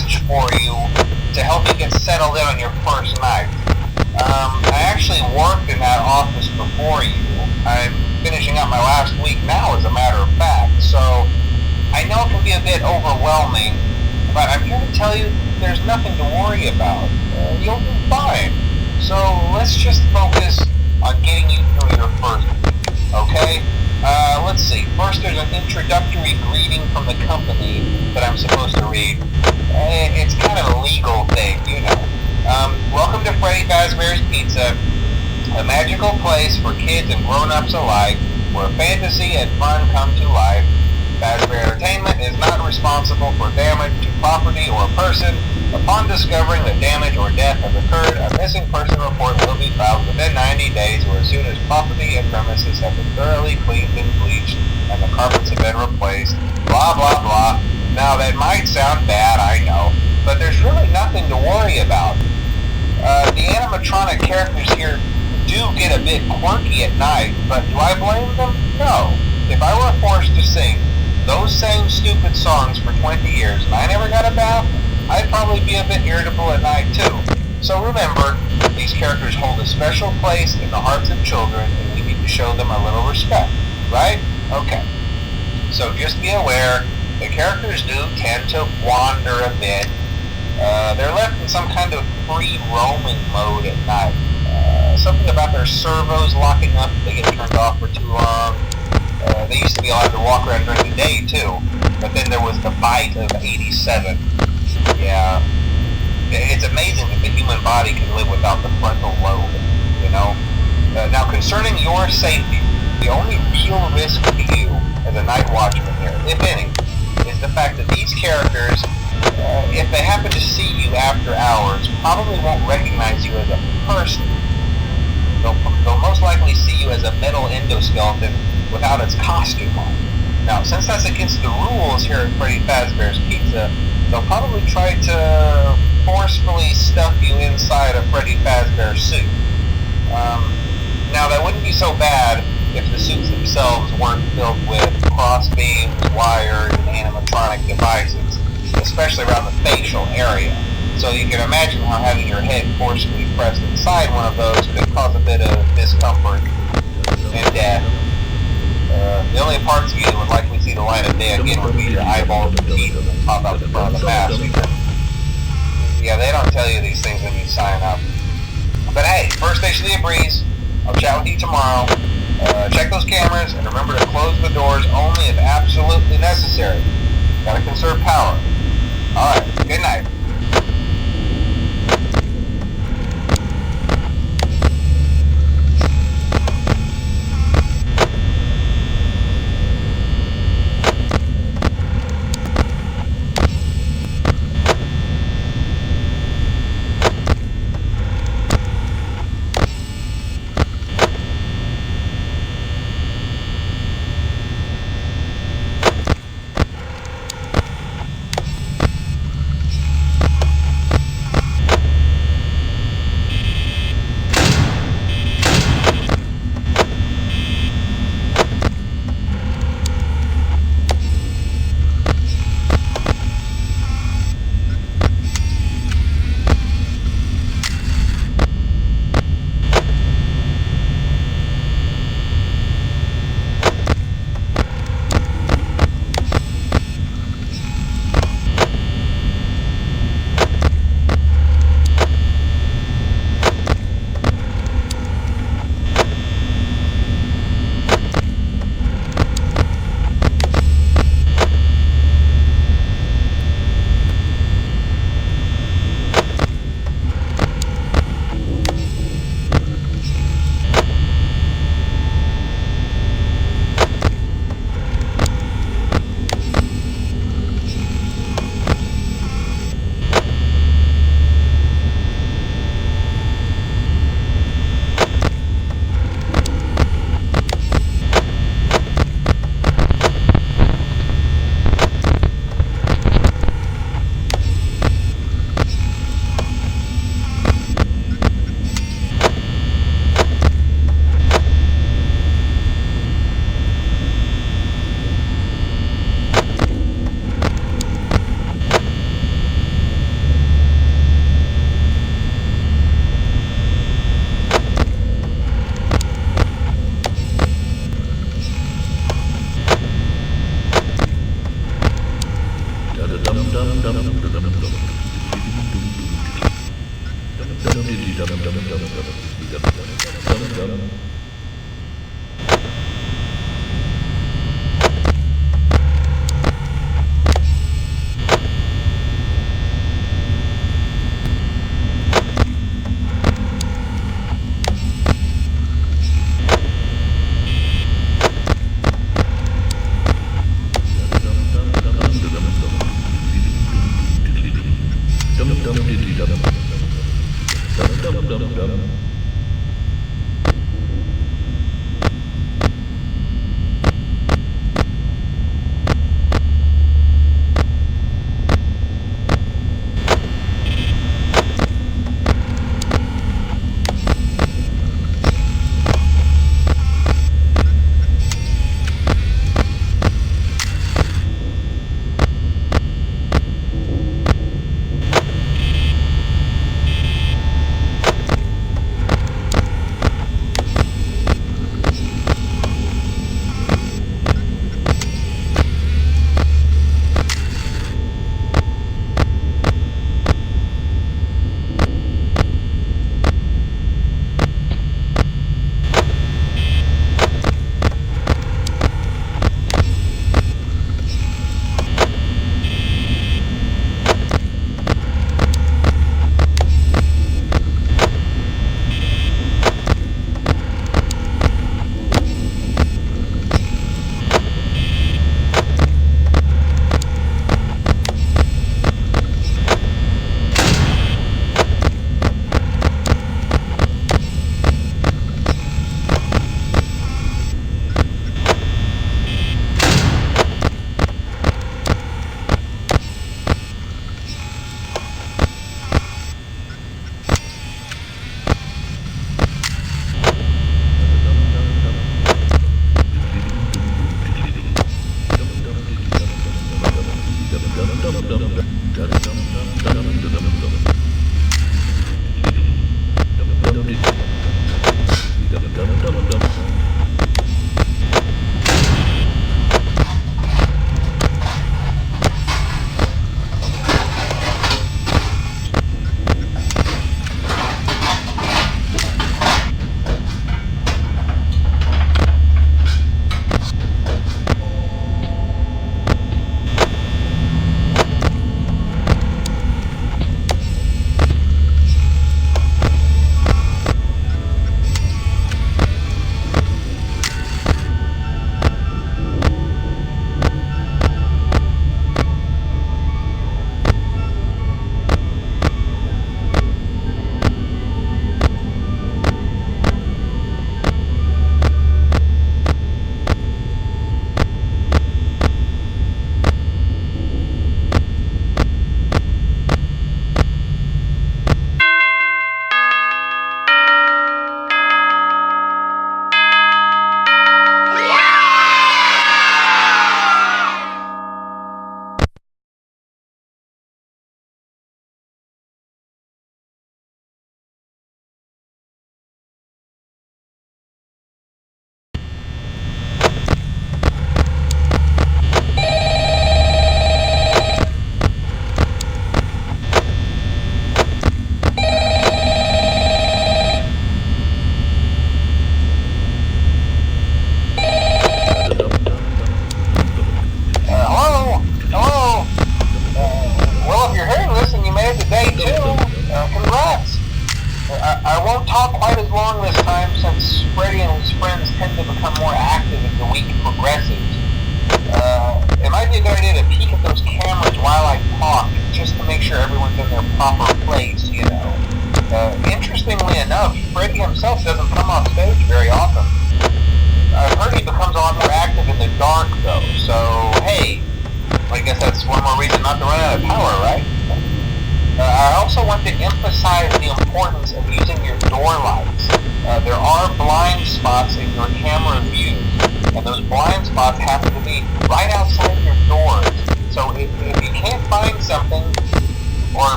message for you to help you get settled in on your first night. I actually worked in that office before you. I'm finishing up my last week now, as a matter of fact, so I know it can be a bit overwhelming, but I'm here to tell you there's nothing to worry about. You'll do fine. So let's just focus on getting you through your first week, okay? Let's see. First, there's an introductory greeting from the company that I'm supposed to read. It's kind of a legal thing, you know. Welcome to Freddy Fazbear's Pizza, a magical place for kids and grown-ups alike, where fantasy and fun come to life. Fazbear Entertainment is not responsible for damage to property or person. Upon discovering that damage or death has occurred, a missing person report will be filed within 90 days or as soon as property and premises have been thoroughly cleaned and bleached and the carpets have been replaced. Blah, blah, blah. Now, that might sound bad, I know, but there's really nothing to worry about. The animatronic characters here do get a bit quirky at night, but do I blame them? No. If I were forced to sing those same stupid songs for 20 years and I never got a bath, I'd probably be a bit irritable at night too. So remember, these characters hold a special place in the hearts of children and we need to show them a little respect, right? Okay. So just be aware, the characters do tend to wander a bit. They're left in some kind of free roaming mode at night. Something about their servos locking up if they get turned off for too long. They used to be allowed to walk around during the day too, but then there was the bite of 87. Yeah, it's amazing that the human body can live without the frontal lobe, you know? Now, concerning your safety, the only real risk to you as a night watchman here, if any, is the fact that these characters, if they happen to see you after hours, probably won't recognize you as a person. They'll most likely see you as a metal endoskeleton without its costume on. Now, since that's against the rules here at Freddy Fazbear's Pizza, they'll probably try to forcefully stuff you inside a Freddy Fazbear suit. Now, that wouldn't be so bad if the suits themselves weren't filled with crossbeams, wires, and animatronic devices, especially around the facial area. So you can imagine how having your head forcefully pressed inside one of those could cause a bit of discomfort and death. The only parts of you that would likely see the light of day again would be your eyeballs and teeth that pop out the front of the mask. Yeah, they don't tell you these things when you sign up. But hey, first station of the breeze. I'll chat with you tomorrow. Check those cameras and remember to close the doors only if absolutely necessary. Gotta conserve power. Alright, good night.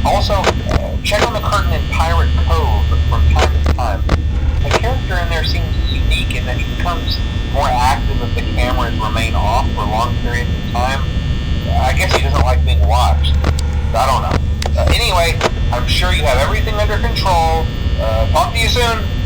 Also, check on the curtain in Pirate Cove from time to time. A character in under control. Talk to you soon.